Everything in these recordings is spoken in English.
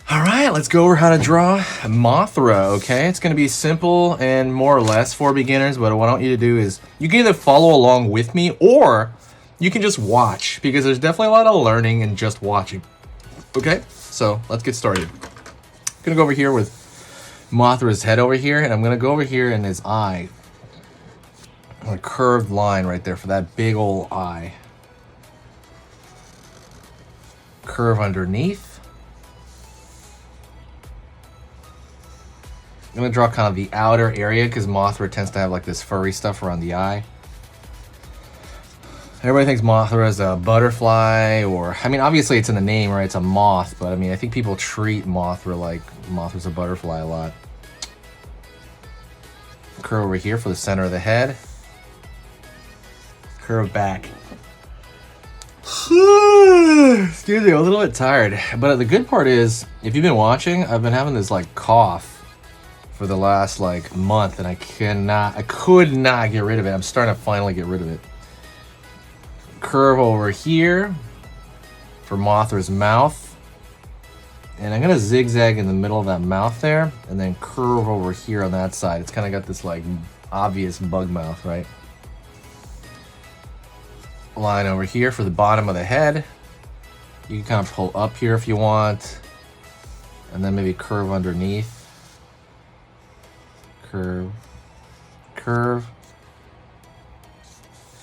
All right, let's go over how to draw Mothra, okay? It's going to be simple and more or less for beginners, but what I want you to do is you can either follow along with me or you can just watch, because there's definitely a lot of learning in just watching. Okay, so let's get started. I'm going to go over here with Mothra's head over here, and I'm going to go over here in his eye. A curved line right there for that big old eye. Curve underneath. I'm going to draw kind of the outer area because Mothra tends to have like this furry stuff around the eye. Everybody thinks Mothra is a butterfly, or, I mean, obviously it's in the name, right? It's a moth, but I mean, I think people treat Mothra like Mothra's a butterfly a lot. Curve over here for the center of the head. Curve back. Excuse me, I'm a little bit tired. But the good part is, if you've been watching, I've been having this like cough for the last like month, and I could not get rid of it. I'm starting to finally get rid of it. Curve over here for Mothra's mouth, and I'm gonna zigzag in the middle of that mouth there, and then curve over here on that side. It's kind of got this like obvious bug mouth, right? Line over here for the bottom of the head. You can kind of pull up here if you want, and then maybe curve underneath. Curve, curve.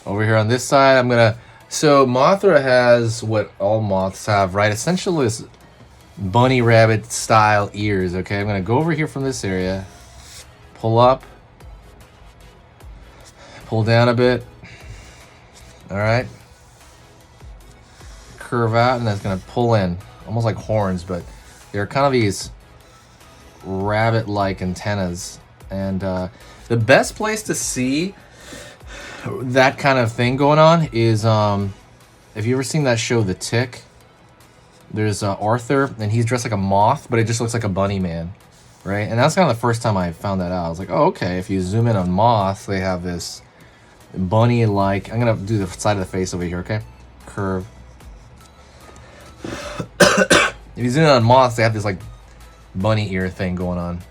Over here on this side, I'm gonna. So Mothra has what all moths have, right? Essentially, this bunny rabbit style ears. Okay, I'm gonna go over here from this area, pull up, pull down a bit. All right. Curve out, and that's gonna pull in, almost like horns, but they're kind of these rabbit-like antennas. And the best place to see that kind of thing going on is, have you ever seen that show, The Tick? There's Arthur, and he's dressed like a moth, but it just looks like a bunny man, right? And that's kind of the first time I found that out. I was like, oh, okay, if you zoom in on moths, they have this bunny-like... I'm going to do the side of the face over here, okay? Curve. If you zoom in on moths, they have this, like, bunny ear thing going on.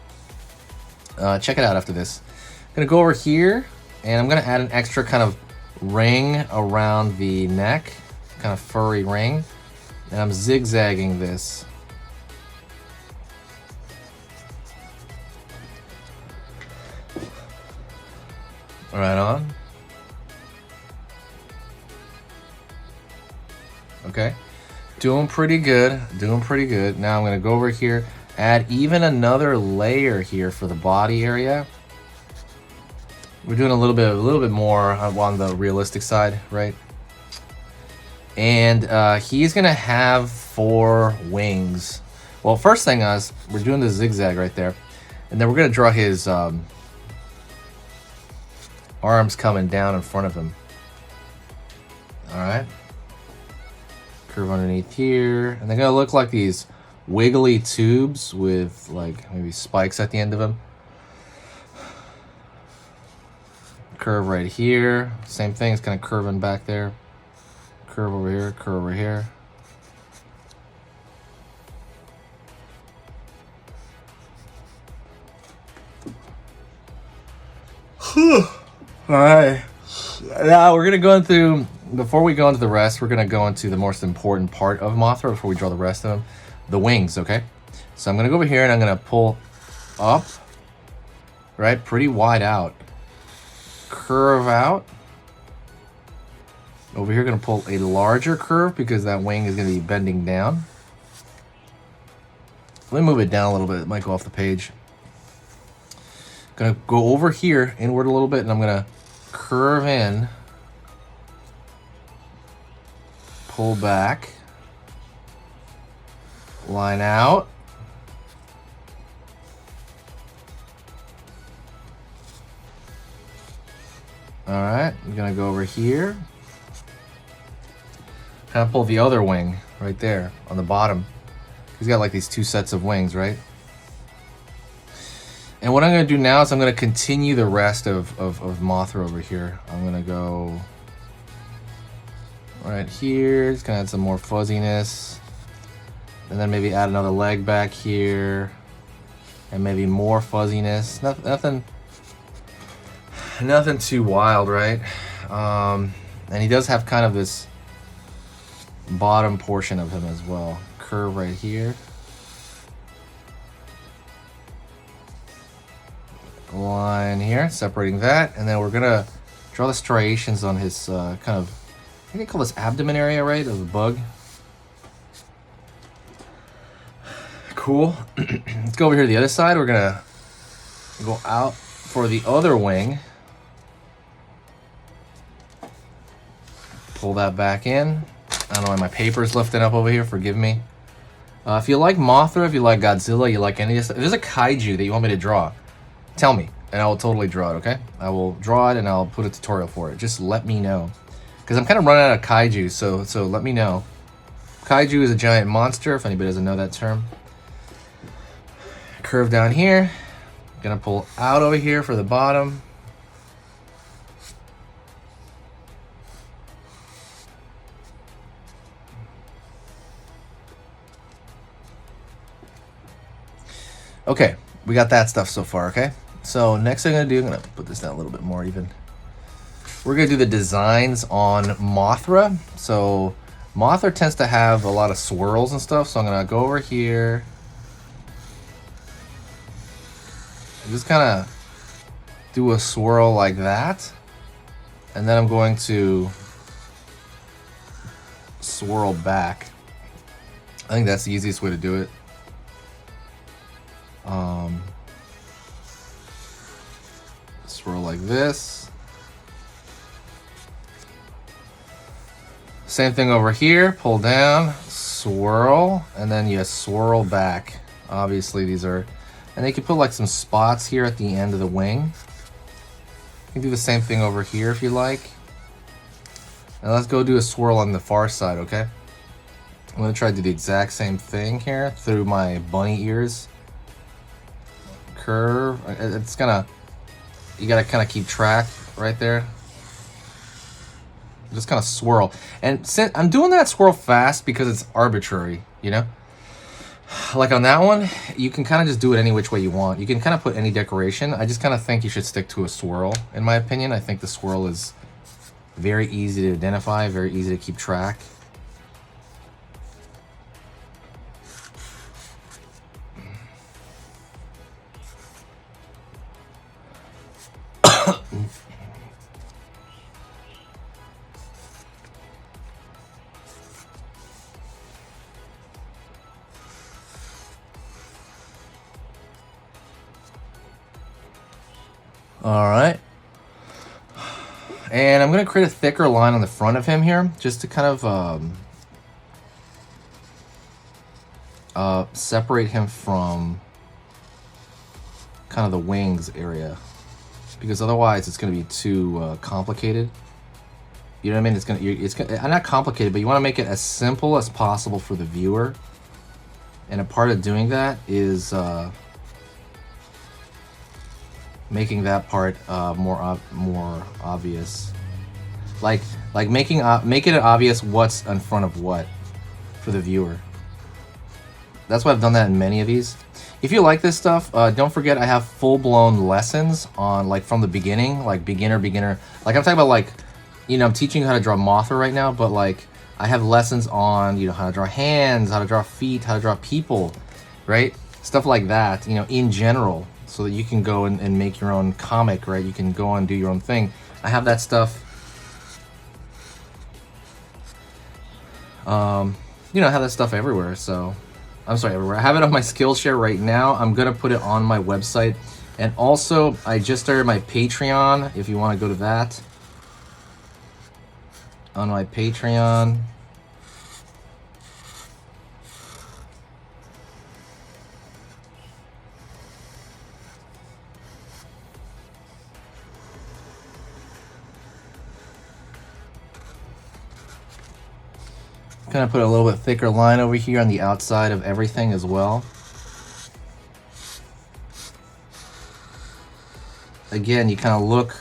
Check it out after this. I'm gonna go over here, and I'm gonna add an extra kind of ring around the neck, kind of furry ring, and I'm zigzagging this. Right on. Okay, doing pretty good. Doing pretty good. Now I'm gonna go over here. Add even another layer here for the body area. We're doing a little bit more on the realistic side, right? And he's gonna have 4 wings. Well, first thing is we're doing the zigzag right there, and then we're gonna draw his arms coming down in front of him. All right. Curve underneath here, and they're gonna look like these wiggly tubes with like maybe spikes at the end of them. Curve right here, same thing, it's kind of curving back there. Curve over here, curve over here. All right, now we're gonna go into, before we go into the rest, we're gonna go into the most important part of Mothra before we draw the rest of them. The wings, okay? So I'm gonna go over here and I'm gonna pull up, right? Pretty wide out. Curve out. Over here, gonna pull a larger curve because that wing is gonna be bending down. Let me move it down a little bit. It might go off the page. Gonna go over here, inward a little bit, and I'm gonna curve in. Pull back. Line out. All right, I'm gonna go over here. Kind of pull the other wing right there on the bottom. He's got like these 2 sets of wings, right? And what I'm gonna do now is I'm gonna continue the rest of Mothra over here. I'm gonna go right here. It's gonna add some more fuzziness. And then maybe add another leg back here. And maybe more fuzziness. Nothing too wild, right? And he does have kind of this bottom portion of him as well. Curve right here. Line here, separating that. And then we're gonna draw the striations on his kind of, I think they call this abdomen area, right, of the bug. Cool. Let's go over here to the other side. We're gonna go out for the other wing. Pull that back in. I don't know why my paper's lifting up over here, forgive me. If you like Mothra, if you like Godzilla, you like any of this, if there's a kaiju that you want me to draw, tell me, and I will totally draw it, okay? I will draw it and I'll put a tutorial for it. Just let me know. Because I'm kind of running out of kaiju, so let me know. Kaiju is a giant monster, if anybody doesn't know that term. Curve down here. Gonna pull out over here for the bottom. Okay, we got that stuff so far, okay? So next thing I'm gonna do, I'm gonna put this down a little bit more even. We're gonna do the designs on Mothra. So Mothra tends to have a lot of swirls and stuff, so I'm gonna go over here. Just kind of do a swirl like that. And then I'm going to swirl back. I think that's the easiest way to do it. Swirl like this. Same thing over here. Pull down, swirl, and then you swirl back. Obviously these are, and they can put like some spots here at the end of the wing. You can do the same thing over here if you like. Now let's go do a swirl on the far side, okay? I'm gonna try to do the exact same thing here through my bunny ears. Curve. It's gonna, you gotta kind of keep track right there. Just kind of swirl. And since I'm doing that swirl fast because it's arbitrary, you know? Like on that one, you can kind of just do it any which way you want. You can kind of put any decoration. I just kind of think you should stick to a swirl, in my opinion. I think the swirl is very easy to identify, very easy to keep track. All right. And I'm going to create a thicker line on the front of him here, just to kind of separate him from kind of the wings area, because otherwise it's going to be too complicated. You know what I mean? It's not complicated, but you want to make it as simple as possible for the viewer. And a part of doing that is making that part more obvious, like making it obvious what's in front of what for the viewer. That's why I've done that in many of these. If you like this stuff, don't forget I have full-blown lessons on, like, from the beginning, like beginner. Like I'm talking about, like, you know, I'm teaching you how to draw Mothra right now, but like I have lessons on, you know, how to draw hands, how to draw feet, how to draw people, right? Stuff like that, you know, in general. So that you can go and make your own comic, right? You can go and do your own thing. I have that stuff. You know, I have that stuff everywhere. So, I'm sorry, everywhere. I have it on my Skillshare right now. I'm gonna put it on my website. And also, I just started my Patreon, if you want to go to that. On my Patreon. Kind of put a little bit thicker line over here on the outside of everything as well. Again, you kind of look,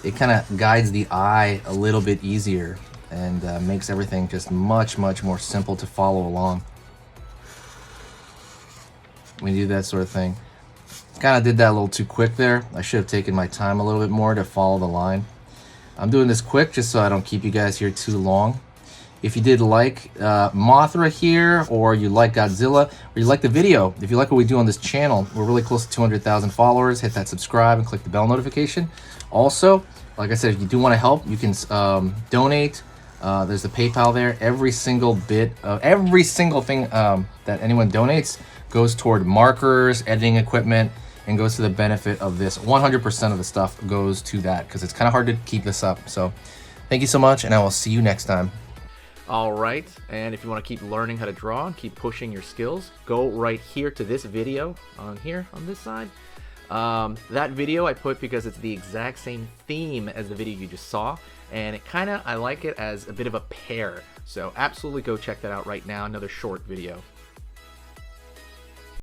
it kind of guides the eye a little bit easier and makes everything just much more simple to follow along. when you do that sort of thing. Kind of did that a little too quick there. I should have taken my time a little bit more to follow the line. I'm doing this quick just so I don't keep you guys here too long. If you did like Mothra here, or you like Godzilla, or you like the video, if you like what we do on this channel, we're really close to 200,000 followers. Hit that subscribe and click the bell notification. Also, like I said, if you do want to help, you can donate. There's the PayPal there. Every single bit of every single thing that anyone donates goes toward markers, editing equipment, and goes to the benefit of this. 100% of the stuff goes to that because it's kind of hard to keep this up. So thank you so much, and I will see you next time. All right, and if you want to keep learning how to draw and keep pushing your skills, go right here to this video on here on this side. That video I put because it's the exact same theme as the video you just saw, and I like it as a bit of a pair. So absolutely go check that out right now, another short video.